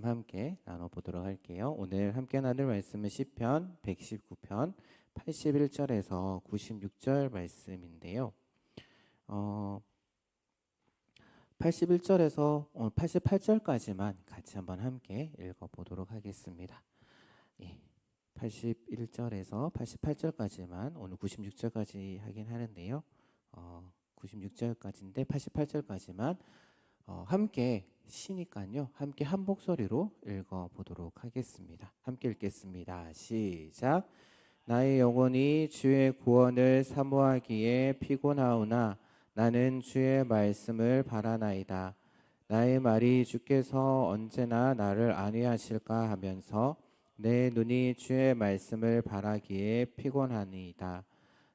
함께 나눠보도록 할게요. 오늘 함께 나눌 말씀은 시편 119편 81절에서 96절 말씀인데요. 81절에서 88절까지만 같이 한번 함께 읽어보도록 하겠습니다. 81절에서 88절까지만 오늘 96절까지 하긴 하는데요. 96절까지인데 88절까지만 함께 시니까요. 함께 한 목소리로 읽어보도록 하겠습니다. 함께 읽겠습니다. 시작. 나의 영혼이 주의 구원을 사모하기에 피곤하오나 나는 주의 말씀을 바라나이다. 나의 말이 주께서 언제나 나를 안위하실까 하면서 내 눈이 주의 말씀을 바라기에 피곤하니이다.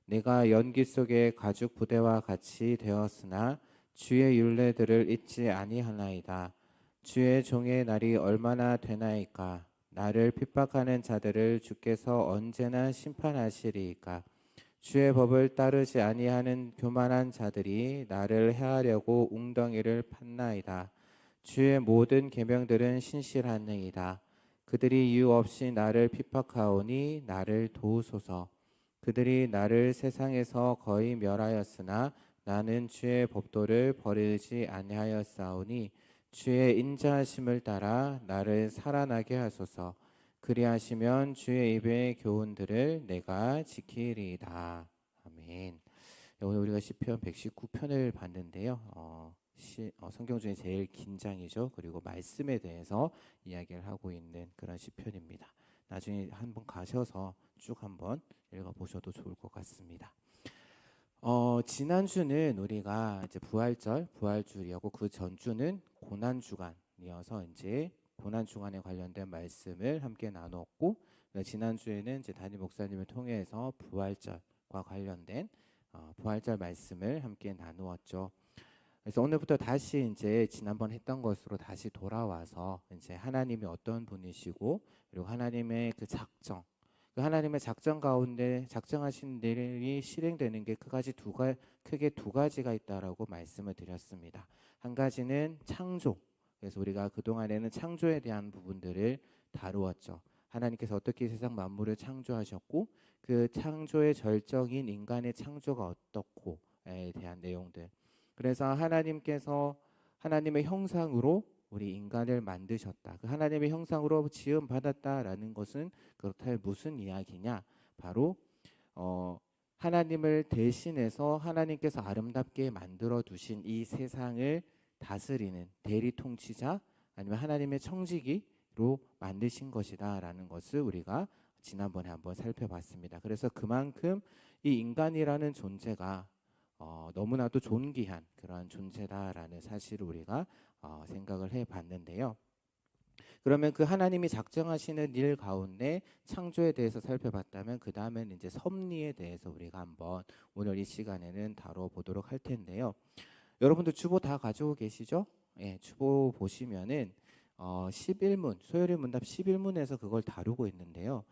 내가 연기 속에 가죽 부대와 같이 되었으나 주의 율례들을 잊지 아니하나이다. 주의 종의 날이 얼마나 되나이까. 나를 핍박하는 자들을 주께서 언제나 심판하시리이까. 주의 법을 따르지 아니하는 교만한 자들이 나를 해하려고 웅덩이를 팠나이다. 주의 모든 계명들은 신실하느이다. 그들이 이유 없이 나를 핍박하오니 나를 도우소서. 그들이 나를 세상에서 거의 멸하였으나 나는 주의 법도를 버리지 아니하였사오니 주의 인자하심을 따라 나를 살아나게 하소서. 그리하시면 주의 입의 교훈들을 내가 지키리이다. 아멘. 오늘 우리가 시편 119편을 봤는데요. 성경 중에 제일 긴장이죠. 그리고 말씀에 대해서 이야기를 하고 있는 그런 시편입니다. 나중에 한번 가셔서 쭉 한번 읽어보셔도 좋을 것 같습니다. 지난주는 우리가 이제 부활주일이었고 그 전주는 고난주간이어서 이제 고난주간에 관련된 말씀을 함께 나눴고, 지난주에는 이제 담임 목사님을 통해서 부활절과 관련된 부활절 말씀을 함께 나누었죠. 그래서 오늘부터 다시 이제 지난번 했던 것으로 다시 돌아와서 이제 하나님이 어떤 분이시고 그리고 하나님의 그 작정, 그 하나님의 작정 가운데 작정하신 일이 실행되는 게 크게 두 가지가 있다라고 말씀을 드렸습니다. 한 가지는 창조. 그래서 우리가 그동안에는 창조에 대한 부분들을 다루었죠. 하나님께서 어떻게 세상 만물을 창조하셨고 그 창조의 절정인 인간의 창조가 어떻고에 대한 내용들. 그래서 하나님께서 하나님의 형상으로 우리 인간을 만드셨다. 그 하나님의 형상으로 지음 받았다라는 것은 그렇다면 무슨 이야기냐? 바로 하나님을 대신해서 하나님께서 아름답게 만들어 두신 이 세상을 다스리는 대리 통치자 아니면 하나님의 청지기로 만드신 것이다라는 것을 우리가 지난번에 한번 살펴봤습니다. 그래서 그만큼 이 인간이라는 존재가 너무나도 존귀한 그러한 존재다라는 사실을 우리가 생각을 해봤는데요. 그러면 그 하나님이 작정하시는 일 가운데 창조에 대해서 살펴봤다면 그 다음에는 이제 섭리에 대해서 우리가 한번 오늘 이 시간에는 다뤄보도록 할 텐데요. 여러분들 주보 다 가지고 계시죠? 예, 주보 보시면은 11문 소요리 문답 11문에서 그걸 다루고 있는데요.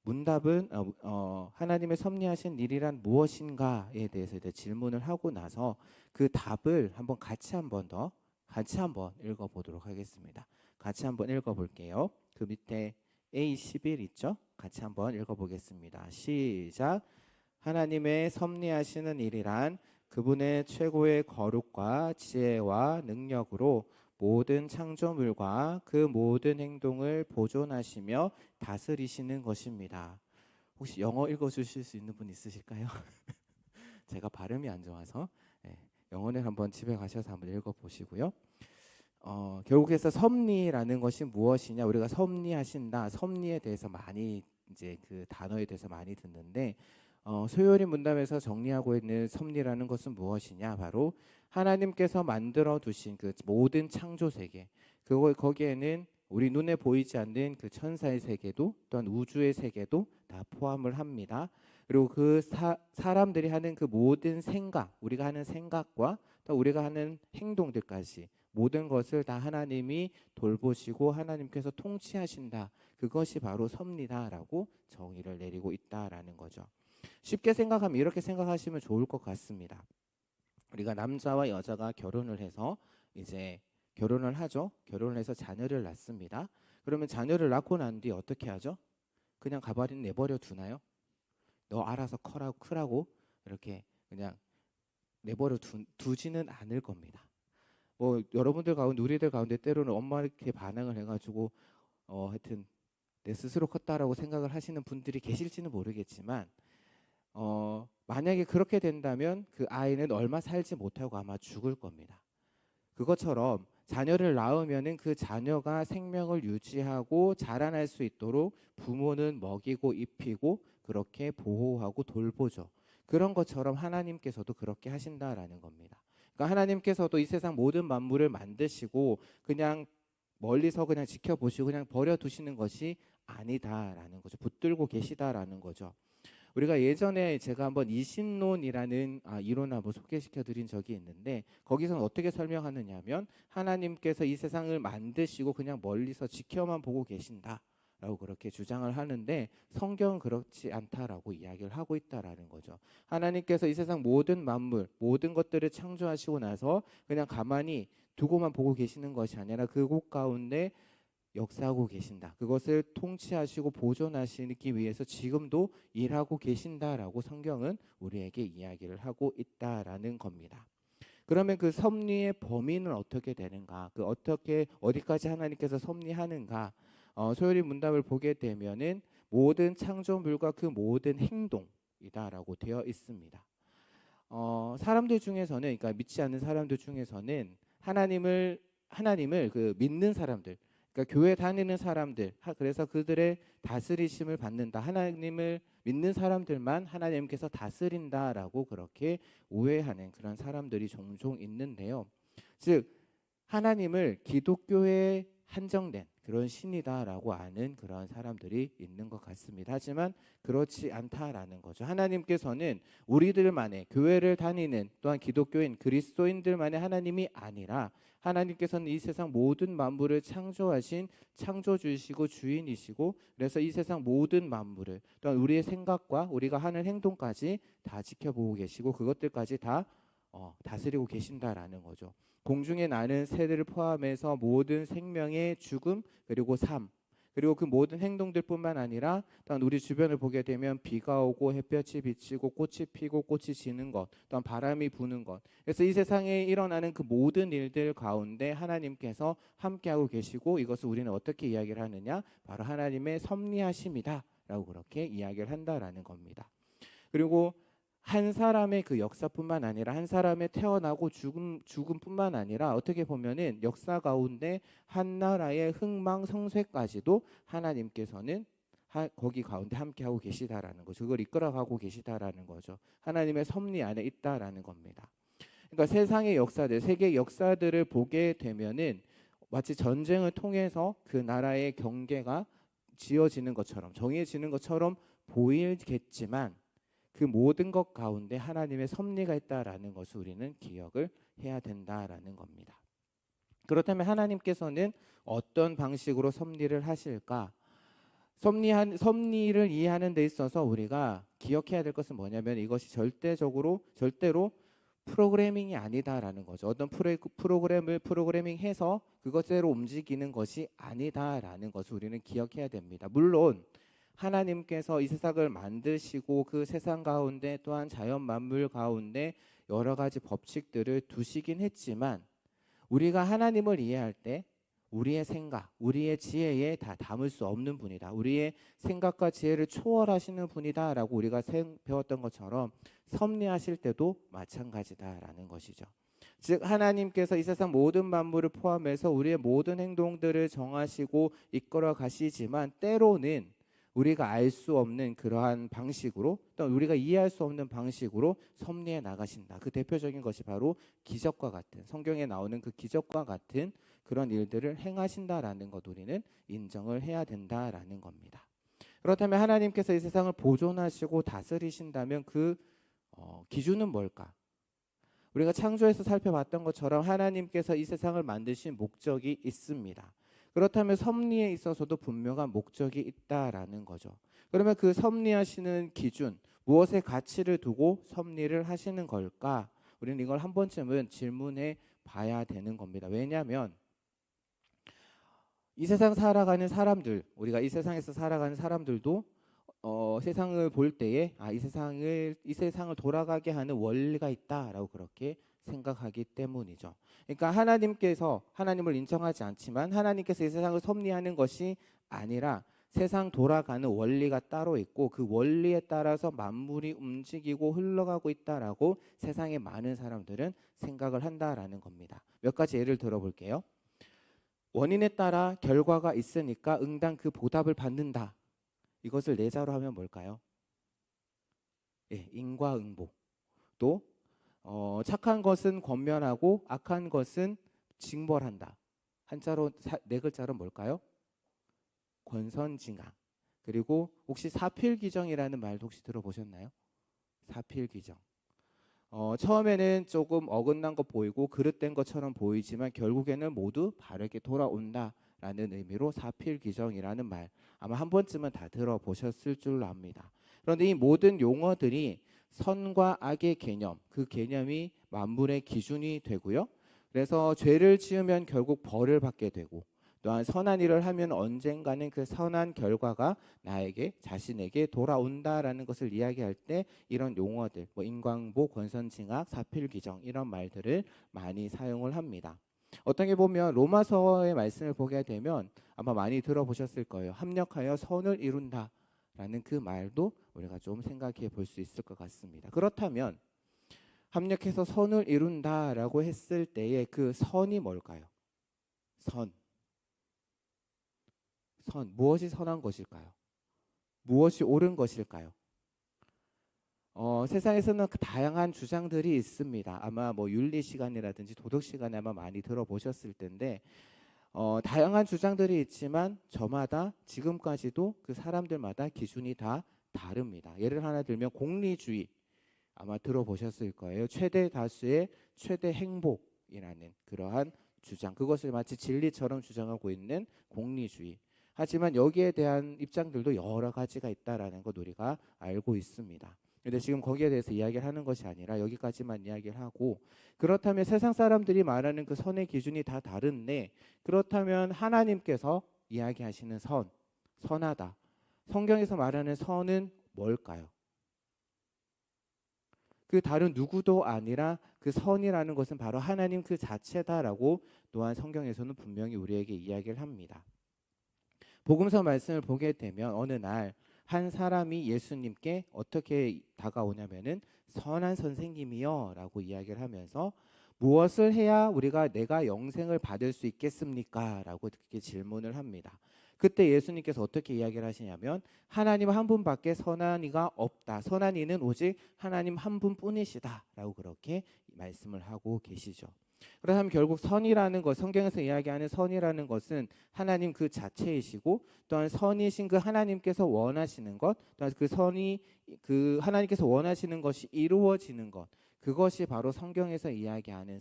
문답은 하나님의 섭리하신 일이란 무엇인가에 대해서 이제 질문을 하고 나서 그 답을 한번 같이 한번 읽어보도록 하겠습니다. 같이 한번 읽어볼게요. 그 밑에 A11 있죠? 같이 한번 읽어보겠습니다. 시작. 하나님의 섭리하시는 일이란 그분의 최고의 거룩과 지혜와 능력으로 모든 창조물과 그 모든 행동을 보존하시며 다스리시는 것입니다. 혹시 영어 읽어주실 수 있는 분 있으실까요? 제가 발음이 안 좋아서 영어를 한번 집에 가셔서 한번 읽어보시고요. 결국에서 섭리라는 것이 무엇이냐? 우리가 섭리하신다, 섭리에 대해서 많이 이제 그 단어에 대해서 많이 듣는데 소요리 문답에서 정리하고 있는 섭리라는 것은 무엇이냐? 바로 하나님께서 만들어 두신 그 모든 창조 세계, 거기에는 우리 눈에 보이지 않는 그 천사의 세계도 또한 우주의 세계도 다 포함을 합니다. 그리고 그 사람들이 하는 그 모든 생각, 우리가 하는 생각과 또 우리가 하는 행동들까지 모든 것을 다 하나님이 돌보시고 하나님께서 통치하신다. 그것이 바로 섭리다라고 정의를 내리고 있다라는 거죠. 쉽게 생각하면 이렇게 생각하시면 좋을 것 같습니다. 우리가 남자와 여자가 결혼을 해서 이제 결혼을 하죠. 결혼을 해서 자녀를 낳습니다. 그러면 자녀를 낳고 난 뒤에 어떻게 하죠? 그냥 가버리 내버려 두나요? 너 알아서 크라고 이렇게 그냥 내버려 두지는 않을 겁니다. 뭐 여러분들 가운데 우리들 가운데 때로는 엄마 이렇게 반응을 해가지고 하여튼 내 스스로 컸다라고 생각을 하시는 분들이 계실지는 모르겠지만 만약에 그렇게 된다면 그 아이는 얼마 살지 못하고 아마 죽을 겁니다. 그것처럼 자녀를 낳으면은 그 자녀가 생명을 유지하고 자라날 수 있도록 부모는 먹이고 입히고 그렇게 보호하고 돌보죠. 그런 것처럼 하나님께서도 그렇게 하신다라는 겁니다. 그러니까 하나님께서도 이 세상 모든 만물을 만드시고 그냥 멀리서 그냥 지켜보시고 그냥 버려두시는 것이 아니다라는 거죠. 붙들고 계시다라는 거죠. 우리가 예전에 제가 한번 이신론이라는 이론을 한번 소개시켜 드린 적이 있는데 거기서는 어떻게 설명하느냐 하면 하나님께서 이 세상을 만드시고 그냥 멀리서 지켜만 보고 계신다라고 그렇게 주장을 하는데 성경은 그렇지 않다라고 이야기를 하고 있다라는 거죠. 하나님께서 이 세상 모든 만물, 모든 것들을 창조하시고 나서 그냥 가만히 두고만 보고 계시는 것이 아니라 그곳 가운데 역사하고 계신다. 그것을 통치하시고 보존하시기 위해서 지금도 일하고 계신다라고 성경은 우리에게 이야기를 하고 있다라는 겁니다. 그러면 그 섭리의 범위는 어떻게 되는가? 그 어디까지 하나님께서 섭리하는가? 소요리 문답을 보게 되면은 모든 창조물과 그 모든 행동이다라고 되어 있습니다. 사람들 중에서는 그러니까 믿지 않는 사람들 중에서는 하나님을 그 믿는 사람들 그러니까 교회 다니는 사람들 그래서 그들의 다스리심을 받는다. 하나님을 믿는 사람들만 하나님께서 다스린다라고 그렇게 오해하는 그런 사람들이 종종 있는데요. 즉 하나님을 기독교에 한정된 그런 신이다라고 아는 그런 사람들이 있는 것 같습니다. 하지만 그렇지 않다라는 거죠. 하나님께서는 우리들만의 교회를 다니는 또한 기독교인 그리스도인들만의 하나님이 아니라 하나님께서는 이 세상 모든 만물을 창조하신 창조주이시고 주인이시고 그래서 이 세상 모든 만물을 또한 우리의 생각과 우리가 하는 행동까지 다 지켜보고 계시고 그것들까지 다 다스리고 계신다라는 거죠. 공중에 나는 새들을 포함해서 모든 생명의 죽음 그리고 삶 그리고 그 모든 행동들뿐만 아니라 또한 우리 주변을 보게 되면 비가 오고 햇볕이 비치고 꽃이 피고 꽃이 지는 것 또한 바람이 부는 것 그래서 이 세상에 일어나는 그 모든 일들 가운데 하나님께서 함께하고 계시고 이것을 우리는 어떻게 이야기를 하느냐 바로 하나님의 섭리하심이다 라고 그렇게 이야기를 한다라는 겁니다. 그리고 한 사람의 그 역사뿐만 아니라 한 사람의 태어나고 죽음뿐만 아니라 어떻게 보면은 역사 가운데 한 나라의 흥망성쇠까지도 하나님께서는 거기 가운데 함께하고 계시다라는 거죠. 그걸 이끌어가고 계시다라는 거죠. 하나님의 섭리 안에 있다라는 겁니다. 그러니까 세상의 역사들, 세계 역사들을 보게 되면은 마치 전쟁을 통해서 그 나라의 경계가 지어지는 것처럼 정해지는 것처럼 보이겠지만 그 모든 것 가운데 하나님의 섭리가 있다라는 것을 우리는 기억을 해야 된다라는 겁니다. 그렇다면 하나님께서는 어떤 방식으로 섭리를 하실까? 섭리를 이해하는 데 있어서 우리가 기억해야 될 것은 뭐냐면 이것이 절대로 프로그래밍이 아니다라는 거죠. 어떤 프로그램을 프로그래밍해서 그것대로 움직이는 것이 아니다라는 것을 우리는 기억해야 됩니다. 물론 하나님께서 이 세상을 만드시고 그 세상 가운데 또한 자연 만물 가운데 여러 가지 법칙들을 두시긴 했지만 우리가 하나님을 이해할 때 우리의 생각, 우리의 지혜에 다 담을 수 없는 분이다. 우리의 생각과 지혜를 초월하시는 분이다라고 우리가 배웠던 것처럼 섭리하실 때도 마찬가지다라는 것이죠. 즉 하나님께서 이 세상 모든 만물을 포함해서 우리의 모든 행동들을 정하시고 이끌어 가시지만 때로는 우리가 알 수 없는 그러한 방식으로 또 우리가 이해할 수 없는 방식으로 섭리해 나가신다. 그 대표적인 것이 바로 기적과 같은 성경에 나오는 그 기적과 같은 그런 일들을 행하신다라는 것 우리는 인정을 해야 된다라는 겁니다. 그렇다면 하나님께서 이 세상을 보존하시고 다스리신다면 그 기준은 뭘까? 우리가 창조에서 살펴봤던 것처럼 하나님께서 이 세상을 만드신 목적이 있습니다. 그렇다면 섭리에 있어서도 분명한 목적이 있다라는 거죠. 그러면 그 섭리하시는 기준, 무엇에 가치를 두고 섭리를 하시는 걸까? 우리는 이걸 한 번쯤은 질문해 봐야 되는 겁니다. 왜냐하면 이 세상 살아가는 사람들, 우리가 이 세상에서 살아가는 사람들도 세상을 볼 때에 이 세상을 돌아가게 하는 원리가 있다라고 그렇게 생각하기 때문이죠. 그러니까 하나님을 인정하지 않지만 하나님께서 이 세상을 섭리하는 것이 아니라 세상 돌아가는 원리가 따로 있고 그 원리에 따라서 만물이 움직이고 흘러가고 있다라고 세상의 많은 사람들은 생각을 한다라는 겁니다. 몇 가지 예를 들어볼게요. 원인에 따라 결과가 있으니까 응당 그 보답을 받는다. 이것을 내자로 하면 뭘까요? 예, 인과응보. 또 착한 것은 권면하고 악한 것은 징벌한다. 한자로 네 글자로 뭘까요? 권선징악. 그리고 혹시 사필귀정이라는 말도 혹시 들어보셨나요? 사필귀정. 처음에는 조금 어긋난 것 보이고 그릇된 것처럼 보이지만 결국에는 모두 바르게 돌아온다라는 의미로 사필귀정이라는 말 아마 한 번쯤은 다 들어보셨을 줄로 압니다. 그런데 이 모든 용어들이 선과 악의 개념, 그 개념이 만물의 기준이 되고요. 그래서 죄를 지으면 결국 벌을 받게 되고 또한 선한 일을 하면 언젠가는 그 선한 결과가 나에게 자신에게 돌아온다라는 것을 이야기할 때 이런 용어들, 뭐 인광보, 권선징악, 사필귀정 이런 말들을 많이 사용을 합니다. 어떻게 보면 로마서의 말씀을 보게 되면 아마 많이 들어보셨을 거예요. 합력하여 선을 이룬다라는 그 말도 우리가 좀 생각해 볼 수 있을 것 같습니다. 그렇다면 합력해서 선을 이룬다라고 했을 때의 그 선이 뭘까요? 선. 무엇이 선한 것일까요? 무엇이 옳은 것일까요? 세상에서는 다양한 주장들이 있습니다. 아마 뭐 윤리 시간이라든지 도덕 시간에 아마 많이 들어보셨을 텐데 다양한 주장들이 있지만 저마다 지금까지도 그 사람들마다 기준이 다 다릅니다. 예를 하나 들면 공리주의 아마 들어보셨을 거예요. 최대 다수의 최대 행복이라는 그러한 주장, 그것을 마치 진리처럼 주장하고 있는 공리주의. 하지만 여기에 대한 입장들도 여러 가지가 있다라는 것 우리가 알고 있습니다. 근데 지금 거기에 대해서 이야기를 하는 것이 아니라 여기까지만 이야기를 하고, 그렇다면 세상 사람들이 말하는 그 선의 기준이 다 다른데, 그렇다면 하나님께서 이야기하시는 선하다. 성경에서 말하는 선은 뭘까요? 그 다른 누구도 아니라 그 선이라는 것은 바로 하나님 그 자체다라고 또한 성경에서는 분명히 우리에게 이야기를 합니다. 복음서 말씀을 보게 되면 어느 날 한 사람이 예수님께 어떻게 다가오냐면은 선한 선생님이여 라고 이야기를 하면서 무엇을 해야 내가 영생을 받을 수 있겠습니까? 라고 그렇게 질문을 합니다. 그때 예수님께서 어떻게 이야기를 하시냐면 하나님 한 분밖에 선한 이가 없다. 선한 이는 오직 하나님 한 분뿐이시다 라고 그렇게 말씀을 하고 계시죠. 그렇다면 결국 선이라는 것, 성경에서 이야기하는 선이라는 것은 하나님 그 자체이시고 또한 선이신 그 하나님께서 원하시는 것, 또한 그 선이 그 하나님께서 원하시는 것이 이루어지는 것, 그것이 바로 성경에서 이야기하는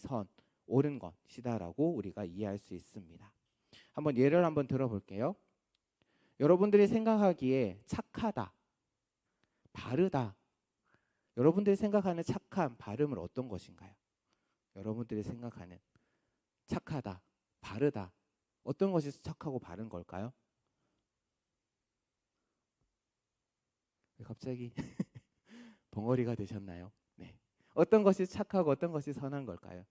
옳은 것이다라고 우리가 이해할 수 있습니다. 한번 예를 한번 들어볼게요. 여러분들이 생각하기에 착하다, 바르다, 여러분들이 생각하는 착한 발음은 어떤 것인가요? 여러분들이 생각하는 착하다, 바르다, 어떤 것이 착하고 바른 걸까요? 갑자기 벙어리가 되셨나요? 네. 어떤 것이 착하고 어떤 것이 선한 걸까요?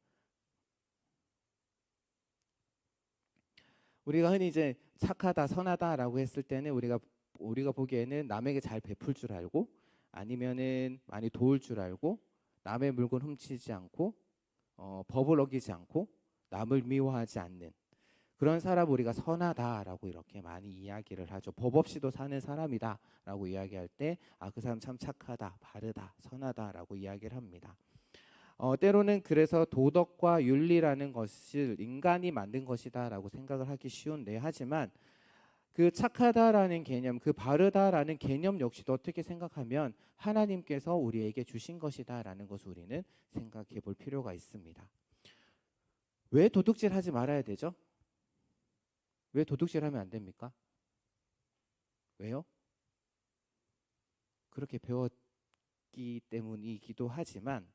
우리가 흔히 이제 착하다, 선하다라고 했을 때는 우리가 보기에는 남에게 잘 베풀 줄 알고 아니면은 많이 도울 줄 알고 남의 물건 훔치지 않고 법을 어기지 않고 남을 미워하지 않는 그런 사람 우리가 선하다라고 이렇게 많이 이야기를 하죠. 법 없이도 사는 사람이다라고 이야기할 때 그 사람 참 착하다, 바르다, 선하다라고 이야기를 합니다. 때로는 그래서 도덕과 윤리라는 것을 인간이 만든 것이다라고 생각을 하기 쉬운데 하지만 그 착하다라는 개념, 그 바르다라는 개념 역시도 어떻게 생각하면 하나님께서 우리에게 주신 것이다라는 것을 우리는 생각해 볼 필요가 있습니다. 왜 도둑질 하지 말아야 되죠? 왜 도둑질하면 안 됩니까? 왜요? 그렇게 배웠기 때문이기도 하지만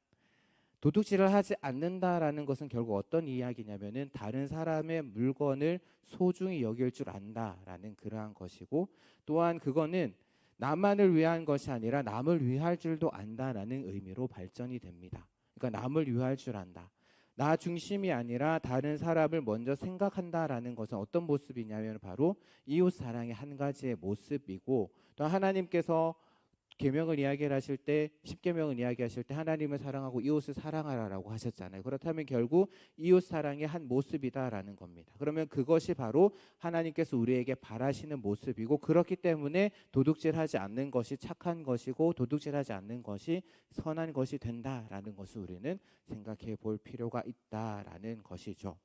도둑질을 하지 않는다라는 것은 결국 어떤 이야기냐면은 다른 사람의 물건을 소중히 여길 줄 안다라는 그러한 것이고, 또한 그거는 나만을 위한 것이 아니라 남을 위할 줄도 안다라는 의미로 발전이 됩니다. 그러니까 남을 위할 줄 안다. 나 중심이 아니라 다른 사람을 먼저 생각한다라는 것은 어떤 모습이냐면 바로 이웃 사랑의 한 가지의 모습이고, 또 하나님께서 계명을 이야기하실 때, 십계명을 이야기하실 때 하나님을 사랑하고 이웃을 사랑하라라고 하셨잖아요. 그렇다면 결국 이웃 사랑의 한 모습이다라는 겁니다. 그러면 그것이 바로 하나님께서 우리에게 바라시는 모습이고, 그렇기 때문에 도둑질하지 않는 것이 착한 것이고 도둑질하지 않는 것이 선한 것이 된다라는 것을 우리는 생각해 볼 필요가 있다라는 것이죠.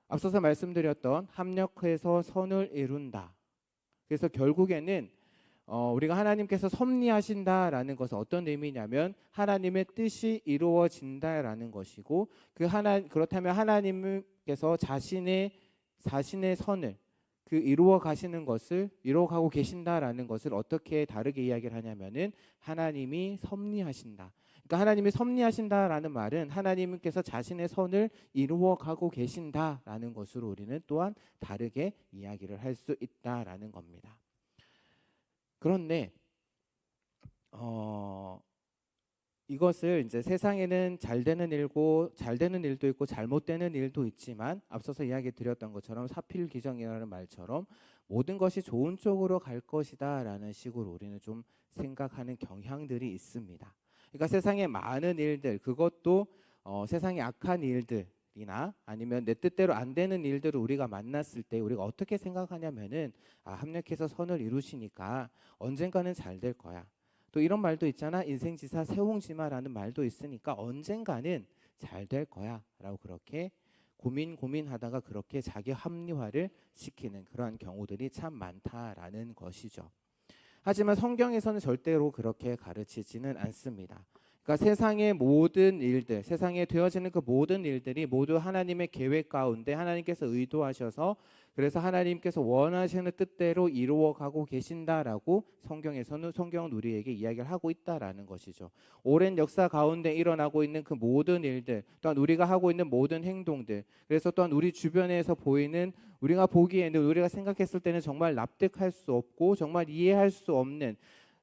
앞서서 말씀드렸던 합력해서 선을 이룬다. 그래서 결국에는 우리가 하나님께서 섭리하신다라는 것은 어떤 의미냐면 하나님의 뜻이 이루어진다라는 것이고, 그렇다면 하나님께서 자신의 선을 이루어 가시는 것을 이루어가고 계신다라는 것을 어떻게 다르게 이야기를 하냐면은 하나님이 섭리하신다. 그러니까 하나님이 섭리하신다라는 말은 하나님께서 자신의 선을 이루어가고 계신다라는 것으로 우리는 또한 다르게 이야기를 할 수 있다라는 겁니다. 그런데 이것을 이제 세상에는 잘 되는 일도 있고 잘못되는 일도 있지만, 앞서서 이야기 드렸던 것처럼 사필귀정이라는 말처럼 모든 것이 좋은 쪽으로 갈 것이다라는 식으로 우리는 좀 생각하는 경향들이 있습니다. 그러니까 세상의 많은 일들, 그것도 세상의 악한 일들이나 아니면 내 뜻대로 안 되는 일들을 우리가 만났을 때 우리가 어떻게 생각하냐면은 합력해서 선을 이루시니까 언젠가는 잘 될 거야. 또 이런 말도 있잖아. 인생지사 세옹지마라는 말도 있으니까 언젠가는 잘 될 거야 라고 그렇게 고민하다가 그렇게 자기 합리화를 시키는 그러한 경우들이 참 많다라는 것이죠. 하지만 성경에서는 절대로 그렇게 가르치지는 않습니다. 그러니까 세상의 모든 일들, 세상에 되어지는 그 모든 일들이 모두 하나님의 계획 가운데 하나님께서 의도하셔서, 그래서 하나님께서 원하시는 뜻대로 이루어가고 계신다라고 성경은 우리에게 이야기를 하고 있다라는 것이죠. 오랜 역사 가운데 일어나고 있는 그 모든 일들, 또한 우리가 하고 있는 모든 행동들, 그래서 또한 우리 주변에서 보이는, 우리가 보기에는, 우리가 생각했을 때는 정말 납득할 수 없고 정말 이해할 수 없는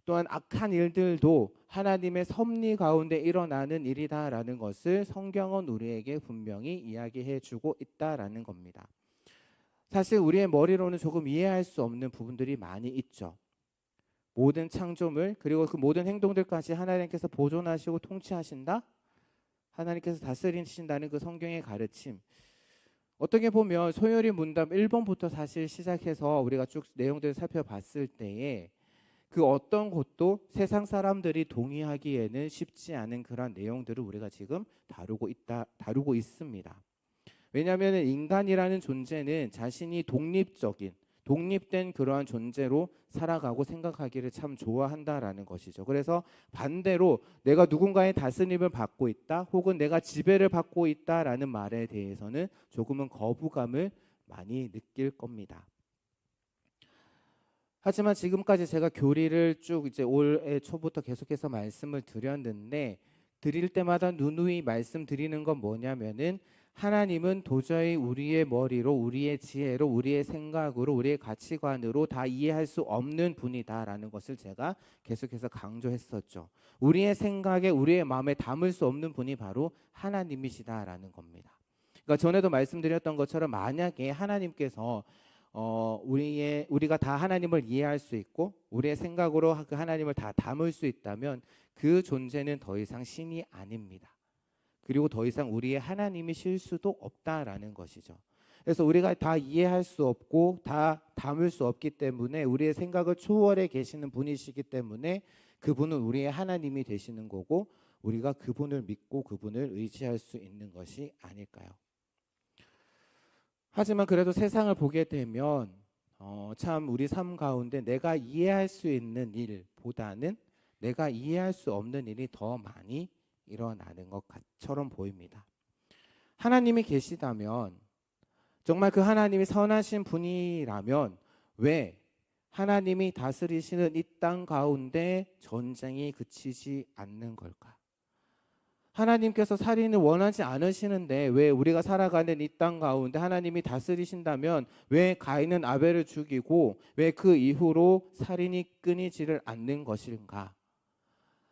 또한 악한 일들도 하나님의 섭리 가운데 일어나는 일이다라는 것을 성경은 우리에게 분명히 이야기해 주고 있다라는 겁니다. 사실 우리의 머리로는 조금 이해할 수 없는 부분들이 많이 있죠. 모든 창조물 그리고 그 모든 행동들까지 하나님께서 보존하시고 통치하신다? 하나님께서 다스리신다는 그 성경의 가르침, 어떻게 보면 소요리 문답 1번부터 사실 시작해서 우리가 쭉 내용들을 살펴봤을 때에 그 어떤 것도 세상 사람들이 동의하기에는 쉽지 않은 그런 내용들을 우리가 지금 다루고 있습니다. 왜냐하면 인간이라는 존재는 자신이 독립된 그러한 존재로 살아가고 생각하기를 참 좋아한다라는 것이죠. 그래서 반대로 내가 누군가의 다스림을 받고 있다, 혹은 내가 지배를 받고 있다라는 말에 대해서는 조금은 거부감을 많이 느낄 겁니다. 하지만 지금까지 제가 교리를 쭉 이제 올해 초부터 계속해서 말씀을 드릴 때마다 누누이 말씀드리는 건 뭐냐면은 하나님은 도저히 우리의 머리로, 우리의 지혜로, 우리의 생각으로, 우리의 가치관으로 다 이해할 수 없는 분이다라는 것을 제가 계속해서 강조했었죠. 우리의 생각에, 우리의 마음에 담을 수 없는 분이 바로 하나님이시다라는 겁니다. 그러니까 전에도 말씀드렸던 것처럼 만약에 하나님께서 우리가 다 하나님을 이해할 수 있고 우리의 생각으로 그 하나님을 다 담을 수 있다면 그 존재는 더 이상 신이 아닙니다. 그리고 더 이상 우리의 하나님이실 수도 없다라는 것이죠. 그래서 우리가 다 이해할 수 없고 다 담을 수 없기 때문에, 우리의 생각을 초월해 계시는 분이시기 때문에 그분은 우리의 하나님이 되시는 거고, 우리가 그분을 믿고 그분을 의지할 수 있는 것이 아닐까요? 하지만 그래도 세상을 보게 되면 참 우리 삶 가운데 내가 이해할 수 있는 일보다는 내가 이해할 수 없는 일이 더 많이 일어나는 것처럼 보입니다. 하나님이 계시다면, 정말 그 하나님이 선하신 분이라면 왜 하나님이 다스리시는 이 땅 가운데 전쟁이 그치지 않는 걸까? 하나님께서 살인을 원하지 않으시는데 왜 우리가 살아가는 이 땅 가운데 하나님이 다스리신다면 왜 가인은 아벨을 죽이고 왜 그 이후로 살인이 끊이지를 않는 것인가?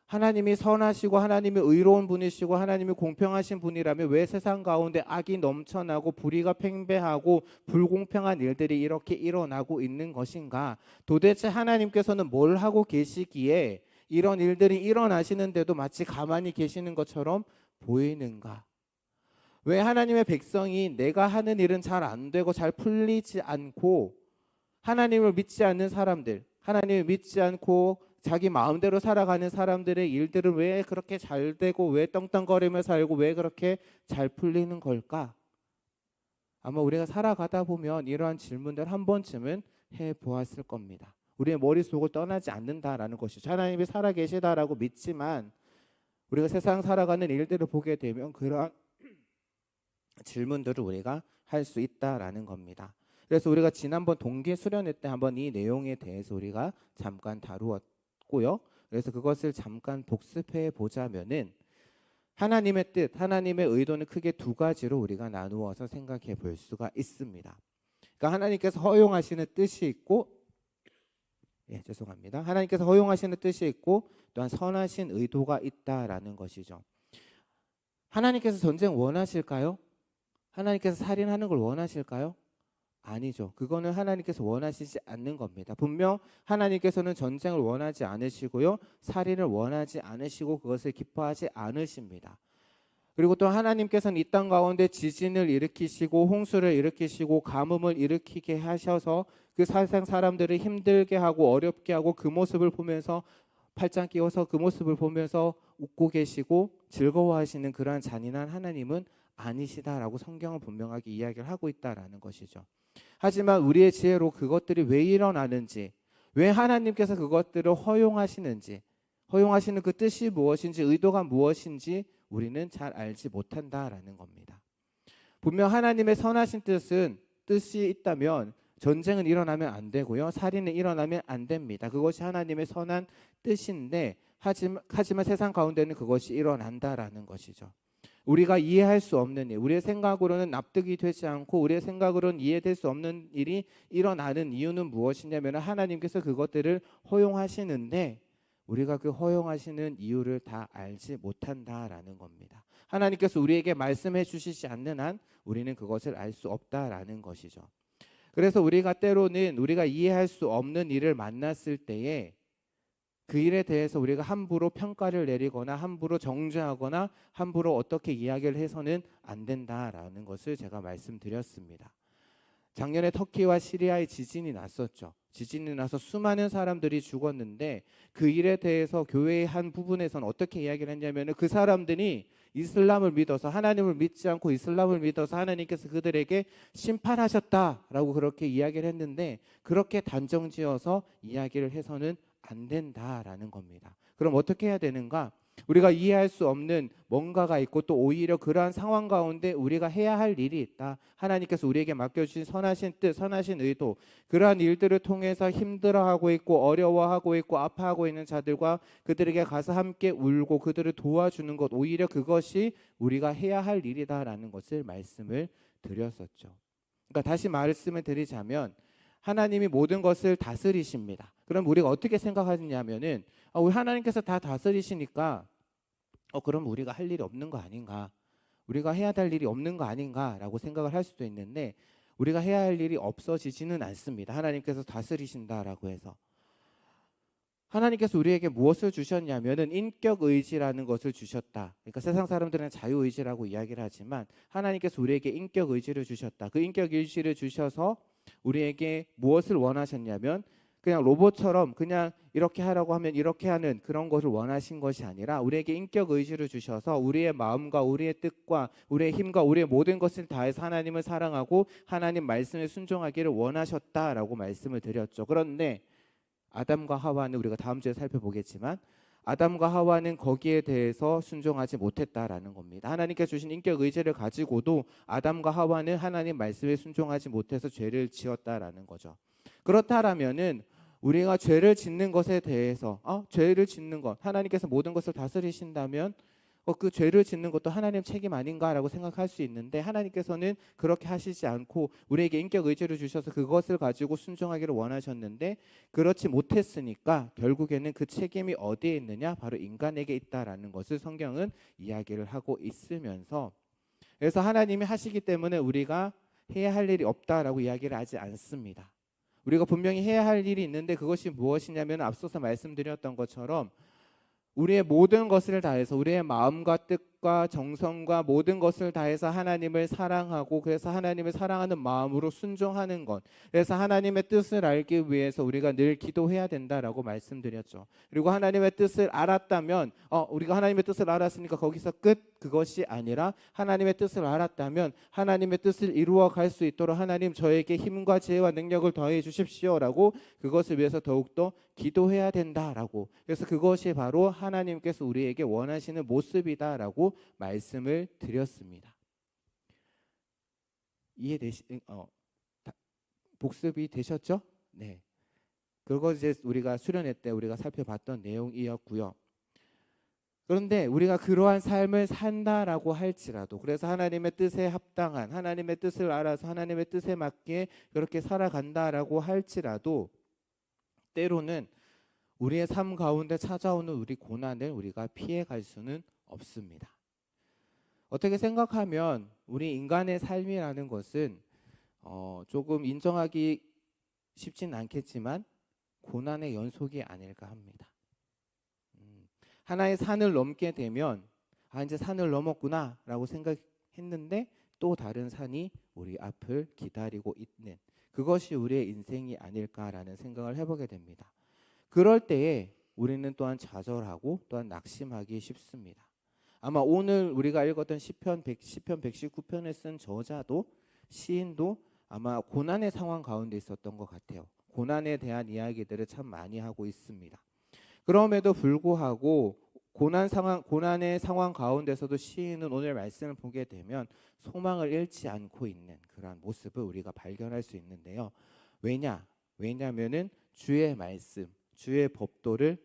하나님이 선하시고 하나님이 의로운 분이시고 하나님이 공평하신 분이라면 왜 세상 가운데 악이 넘쳐나고 불의가 팽배하고 불공평한 일들이 이렇게 일어나고 있는 것인가? 도대체 하나님께서는 뭘 하고 계시기에 이런 일들이 일어나시는데도 마치 가만히 계시는 것처럼 보이는가? 왜 하나님의 백성이 내가 하는 일은 잘 안 되고 잘 풀리지 않고 하나님을 믿지 않는 사람들, 하나님을 믿지 않고 자기 마음대로 살아가는 사람들의 일들은 왜 그렇게 잘 되고 왜 떵떵거리며 살고 왜 그렇게 잘 풀리는 걸까? 아마 우리가 살아가다 보면 이러한 질문들 한 번쯤은 해보았을 겁니다. 우리의 머릿속을 떠나지 않는다라는 것이죠. 하나님이 살아계시다라고 믿지만 우리가 세상 살아가는 일들을 보게 되면 그러한 질문들을 우리가 할 수 있다라는 겁니다. 그래서 우리가 지난번 동기 수련회 때 한번 이 내용에 대해서 우리가 잠깐 다루었고요. 그래서 그것을 잠깐 복습해 보자면은 하나님의 뜻, 하나님의 의도는 크게 두 가지로 우리가 나누어서 생각해 볼 수가 있습니다. 그러니까 하나님께서 허용하시는 뜻이 있고 죄송합니다. 하나님께서 허용하시는 뜻이 있고 또한 선하신 의도가 있다라는 것이죠. 하나님께서 전쟁 원하실까요? 하나님께서 살인하는 걸 원하실까요? 아니죠. 그거는 하나님께서 원하시지 않는 겁니다. 분명 하나님께서는 전쟁을 원하지 않으시고요. 살인을 원하지 않으시고 그것을 기뻐하지 않으십니다. 그리고 또 하나님께서는 이 땅 가운데 지진을 일으키시고 홍수를 일으키시고 가뭄을 일으키게 하셔서 그 세상 사람들을 힘들게 하고 어렵게 하고 그 모습을 보면서 팔짱 끼워서 그 모습을 보면서 웃고 계시고 즐거워하시는 그러한 잔인한 하나님은 아니시다라고 성경은 분명하게 이야기를 하고 있다라는 것이죠. 하지만 우리의 지혜로 그것들이 왜 일어나는지, 왜 하나님께서 그것들을 허용하시는지, 허용하시는 그 뜻이 무엇인지, 의도가 무엇인지 우리는 잘 알지 못한다라는 겁니다. 분명 하나님의 선하신 뜻이 있다면 전쟁은 일어나면 안 되고요. 살인은 일어나면 안 됩니다. 그것이 하나님의 선한 뜻인데 하지만 세상 가운데는 그것이 일어난다라는 것이죠. 우리가 이해할 수 없는 일, 우리의 생각으로는 납득이 되지 않고 우리의 생각으로는 이해될 수 없는 일이 일어나는 이유는 무엇이냐면 하나님께서 그것들을 허용하시는데 우리가 그 허용하시는 이유를 다 알지 못한다라는 겁니다. 하나님께서 우리에게 말씀해 주시지 않는 한 우리는 그것을 알 수 없다라는 것이죠. 그래서 우리가 때로는 우리가 이해할 수 없는 일을 만났을 때에 그 일에 대해서 우리가 함부로 평가를 내리거나 함부로 정죄하거나 함부로 어떻게 이야기를 해서는 안 된다라는 것을 제가 말씀드렸습니다. 작년에 터키와 시리아의 지진이 났었죠. 지진이 나서 수많은 사람들이 죽었는데 그 일에 대해서 교회의 한 부분에서는 어떻게 이야기를 했냐면 그 사람들이 이슬람을 믿어서 하나님을 믿지 않고 이슬람을 믿어서 하나님께서 그들에게 심판하셨다라고 그렇게 이야기를 했는데 그렇게 단정지어서 이야기를 해서는 안 된다라는 겁니다. 그럼 어떻게 해야 되는가? 우리가 이해할 수 없는 뭔가가 있고 또 오히려 그러한 상황 가운데 우리가 해야 할 일이 있다. 하나님께서 우리에게 맡겨주신 선하신 뜻, 선하신 의도, 그러한 일들을 통해서 힘들어하고 있고 어려워하고 있고 아파하고 있는 자들과 그들에게 가서 함께 울고 그들을 도와주는 것, 오히려 그것이 우리가 해야 할 일이다라는 것을 말씀을 드렸었죠. 그러니까 다시 말씀을 드리자면 하나님이 모든 것을 다스리십니다. 그럼 우리가 어떻게 생각하느냐면은 우리 하나님께서 다 다스리시니까 그럼 우리가 할 일이 없는 거 아닌가? 우리가 해야 될 일이 없는 거 아닌가라고 생각을 할 수도 있는데 우리가 해야 할 일이 없어지지는 않습니다. 하나님께서 다스리신다라고 해서. 하나님께서 우리에게 무엇을 주셨냐면은 인격 의지라는 것을 주셨다. 그러니까 세상 사람들은 자유 의지라고 이야기를 하지만 하나님께서 우리에게 인격 의지를 주셨다. 그 인격 의지를 주셔서 우리에게 무엇을 원하셨냐면 그냥 로봇처럼 그냥 이렇게 하라고 하면 이렇게 하는 그런 것을 원하신 것이 아니라 우리에게 인격 의지를 주셔서 우리의 마음과 우리의 뜻과 우리의 힘과 우리의 모든 것을 다해서 하나님을 사랑하고 하나님 말씀에 순종하기를 원하셨다라고 말씀을 드렸죠. 그런데 아담과 하와는 우리가 다음 주에 살펴보겠지만 아담과 하와는 거기에 대해서 순종하지 못했다라는 겁니다. 하나님께서 주신 인격 의지를 가지고도 아담과 하와는 하나님 말씀에 순종하지 못해서 죄를 지었다라는 거죠. 그렇다라면은 우리가 죄를 짓는 것에 대해서 죄를 짓는 것, 하나님께서 모든 것을 다스리신다면 그 죄를 짓는 것도 하나님 책임 아닌가라고 생각할 수 있는데, 하나님께서는 그렇게 하시지 않고 우리에게 인격 의지를 주셔서 그것을 가지고 순종하기를 원하셨는데, 그렇지 못했으니까 결국에는 그 책임이 어디에 있느냐, 바로 인간에게 있다라는 것을 성경은 이야기를 하고 있으면서, 그래서 하나님이 하시기 때문에 우리가 해야 할 일이 없다라고 이야기를 하지 않습니다. 우리가 분명히 해야 할 일이 있는데, 그것이 무엇이냐면 앞서서 말씀드렸던 것처럼 우리의 모든 것을 다해서, 우리의 마음과 뜻과 정성과 모든 것을 다해서 하나님을 사랑하고, 그래서 하나님을 사랑하는 마음으로 순종하는 것, 그래서 하나님의 뜻을 알기 위해서 우리가 늘 기도해야 된다라고 말씀드렸죠. 그리고 하나님의 뜻을 알았다면 우리가 하나님의 뜻을 알았으니까 거기서 끝, 그것이 아니라 하나님의 뜻을 알았다면 하나님의 뜻을 이루어 갈 수 있도록 하나님 저에게 힘과 지혜와 능력을 더해 주십시오라고, 그것을 위해서 더욱더 기도해야 된다라고. 그래서 그것이 바로 하나님께서 우리에게 원하시는 모습이다라고 말씀을 드렸습니다. 복습이 되셨죠? 네. 그거 이제 우리가 수련회 때 우리가 살펴봤던 내용이었고요. 그런데 우리가 그러한 삶을 산다라고 할지라도, 그래서 하나님의 뜻에 합당한, 하나님의 뜻을 알아서 하나님의 뜻에 맞게 그렇게 살아간다라고 할지라도, 때로는 우리의 삶 가운데 찾아오는 우리 고난을 우리가 피해갈 수는 없습니다. 어떻게 생각하면 우리 인간의 삶이라는 것은 조금 인정하기 쉽진 않겠지만 고난의 연속이 아닐까 합니다. 하나의 산을 넘게 되면 이제 산을 넘었구나 라고 생각했는데, 또 다른 산이 우리 앞을 기다리고 있는, 그것이 우리의 인생이 아닐까라는 생각을 해보게 됩니다. 그럴 때에 우리는 또한 좌절하고 또한 낙심하기 쉽습니다. 아마 오늘 우리가 읽었던 시편 119편을 쓴 저자도, 시인도 아마 고난의 상황 가운데 있었던 것 같아요. 고난에 대한 이야기들을 참 많이 하고 있습니다. 그럼에도 불구하고 고난의 상황 가운데서도 시인은 오늘 말씀을 보게 되면 소망을 잃지 않고 있는 그러한 모습을 우리가 발견할 수 있는데요. 왜냐하면은 주의 말씀, 주의 법도를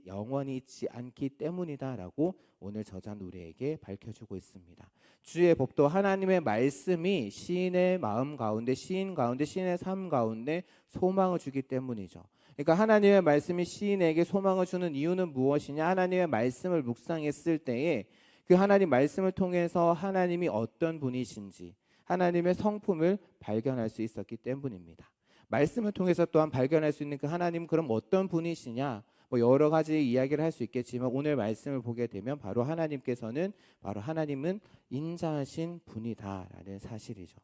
영원히 잊지 않기 때문이다라고 오늘 저자는 우리에게 밝혀주고 있습니다. 주의 법도, 하나님의 말씀이 시인의 마음 가운데, 시인 가운데, 시인의 삶 가운데 소망을 주기 때문이죠. 그러니까 하나님의 말씀이 시인에게 소망을 주는 이유는 무엇이냐? 하나님의 말씀을 묵상했을 때에 그 하나님 말씀을 통해서 하나님이 어떤 분이신지, 하나님의 성품을 발견할 수 있었기 때문입니다. 말씀을 통해서 또한 발견할 수 있는 그 하나님, 그럼 어떤 분이시냐? 여러 가지 이야기를 할 수 있겠지만 오늘 말씀을 보게 되면 바로 하나님은 인자하신 분이다라는 사실이죠.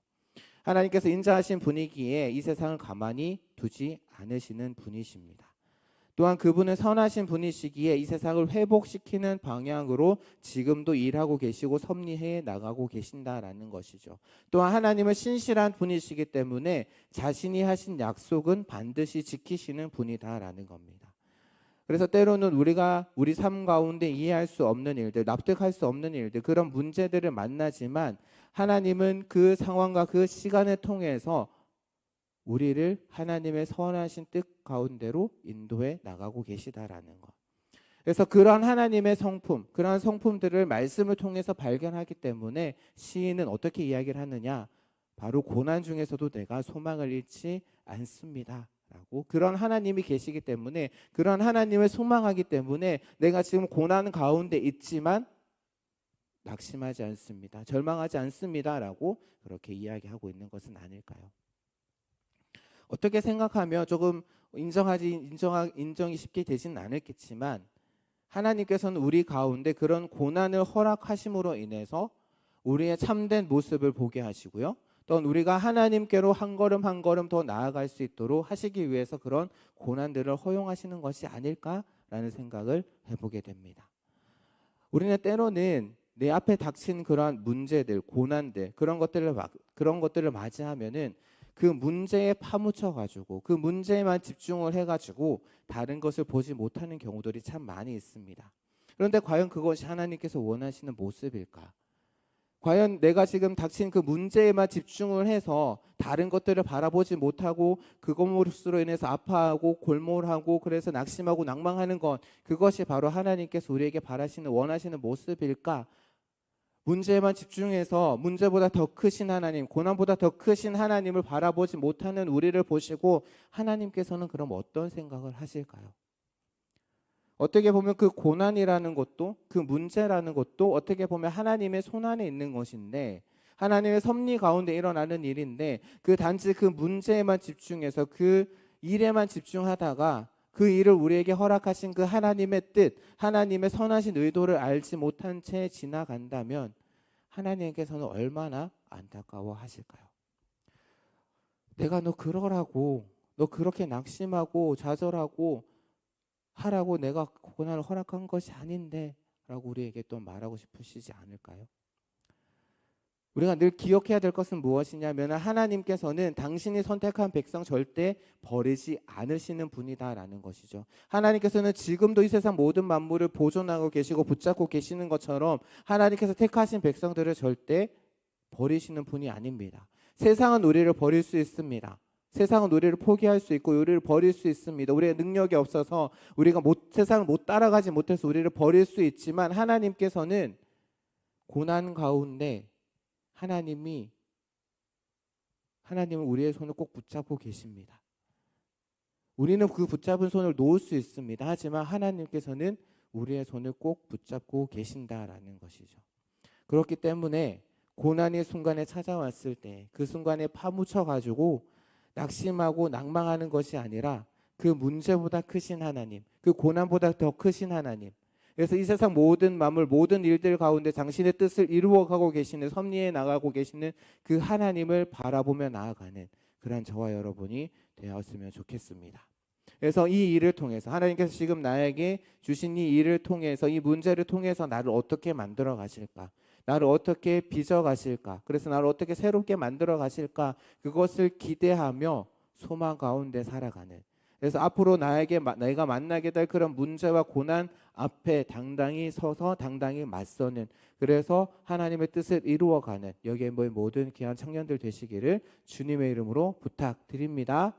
하나님께서 인자하신 분이기에 이 세상을 가만히 두지 않으시는 분이십니다. 또한 그분은 선하신 분이시기에 이 세상을 회복시키는 방향으로 지금도 일하고 계시고 섭리해 나가고 계신다라는 것이죠. 또한 하나님은 신실한 분이시기 때문에 자신이 하신 약속은 반드시 지키시는 분이다라는 겁니다. 그래서 때로는 우리가 우리 삶 가운데 이해할 수 없는 일들, 납득할 수 없는 일들, 그런 문제들을 만나지만 하나님은 그 상황과 그 시간을 통해서 우리를 하나님의 선하신 뜻 가운데로 인도해 나가고 계시다라는 것. 그래서 그러한 하나님의 성품, 그러한 성품들을 말씀을 통해서 발견하기 때문에 시인은 어떻게 이야기를 하느냐? 바로 고난 중에서도 내가 소망을 잃지 않습니다 라고, 그런 하나님이 계시기 때문에, 그런 하나님을 소망하기 때문에 내가 지금 고난 가운데 있지만 낙심하지 않습니다, 절망하지 않습니다 라고 그렇게 이야기하고 있는 것은 아닐까요? 어떻게 생각하면 조금 인정이 쉽게 되지는 않았겠지만, 하나님께서는 우리 가운데 그런 고난을 허락하심으로 인해서 우리의 참된 모습을 보게 하시고요, 또한 우리가 하나님께로 한 걸음 한 걸음 더 나아갈 수 있도록 하시기 위해서 그런 고난들을 허용하시는 것이 아닐까라는 생각을 해보게 됩니다. 우리는 때로는 내 앞에 닥친 그러한 문제들, 고난들, 그런 것들을 맞이하면은 그 문제에 파묻혀가지고 그 문제에만 집중을 해가지고 다른 것을 보지 못하는 경우들이 참 많이 있습니다. 그런데 과연 그것이 하나님께서 원하시는 모습일까? 과연 내가 지금 닥친 그 문제에만 집중을 해서 다른 것들을 바라보지 못하고 그것으로 인해서 아파하고 골몰하고 그래서 낙심하고 낭망하는 것, 그것이 바로 하나님께서 우리에게 바라시는 원하시는 모습일까? 문제에만 집중해서 문제보다 더 크신 하나님, 고난보다 더 크신 하나님을 바라보지 못하는 우리를 보시고 하나님께서는 그럼 어떤 생각을 하실까요? 어떻게 보면 그 고난이라는 것도, 그 문제라는 것도 어떻게 보면 하나님의 손안에 있는 것인데, 하나님의 섭리 가운데 일어나는 일인데, 그 단지 그 문제에만 집중해서 그 일에만 집중하다가 그 일을 우리에게 허락하신 그 하나님의 뜻, 하나님의 선하신 의도를 알지 못한 채 지나간다면 하나님께서는 얼마나 안타까워 하실까요? 내가 너 그러라고, 너 그렇게 낙심하고 좌절하고 하라고 내가 고난을 허락한 것이 아닌데 라고 우리에게 또 말하고 싶으시지 않을까요? 우리가 늘 기억해야 될 것은 무엇이냐면 하나님께서는 당신이 선택한 백성 절대 버리지 않으시는 분이다라는 것이죠. 하나님께서는 지금도 이 세상 모든 만물을 보존하고 계시고 붙잡고 계시는 것처럼 하나님께서 택하신 백성들을 절대 버리시는 분이 아닙니다. 세상은 우리를 버릴 수 있습니다. 세상은 우리를 포기할 수 있고 우리를 버릴 수 있습니다. 우리의 능력이 없어서 우리가 세상을 못 따라가지 못해서 우리를 버릴 수 있지만 하나님께서는 고난 가운데 하나님은 우리의 손을 꼭 붙잡고 계십니다. 우리는 그 붙잡은 손을 놓을 수 있습니다. 하지만 하나님께서는 우리의 손을 꼭 붙잡고 계신다라는 것이죠. 그렇기 때문에 고난의 순간에 찾아왔을 때 그 순간에 파묻혀 가지고 낙심하고 낭망하는 것이 아니라 그 문제보다 크신 하나님, 그 고난보다 더 크신 하나님, 그래서 이 세상 모든 만물 모든 일들 가운데 당신의 뜻을 이루어가고 계시는, 섭리해 나가고 계시는 그 하나님을 바라보며 나아가는 그런 저와 여러분이 되었으면 좋겠습니다. 그래서 이 일을 통해서 하나님께서 지금 나에게 주신 이 일을 통해서, 이 문제를 통해서 나를 어떻게 만들어 가실까, 나를 어떻게 빚어 가실까, 그래서 나를 어떻게 새롭게 만들어 가실까, 그것을 기대하며 소망 가운데 살아가는, 그래서 앞으로 내가 만나게 될 그런 문제와 고난 앞에 당당히 서서 당당히 맞서는, 그래서 하나님의 뜻을 이루어가는 여기에 모인 모든 귀한 청년들 되시기를 주님의 이름으로 부탁드립니다.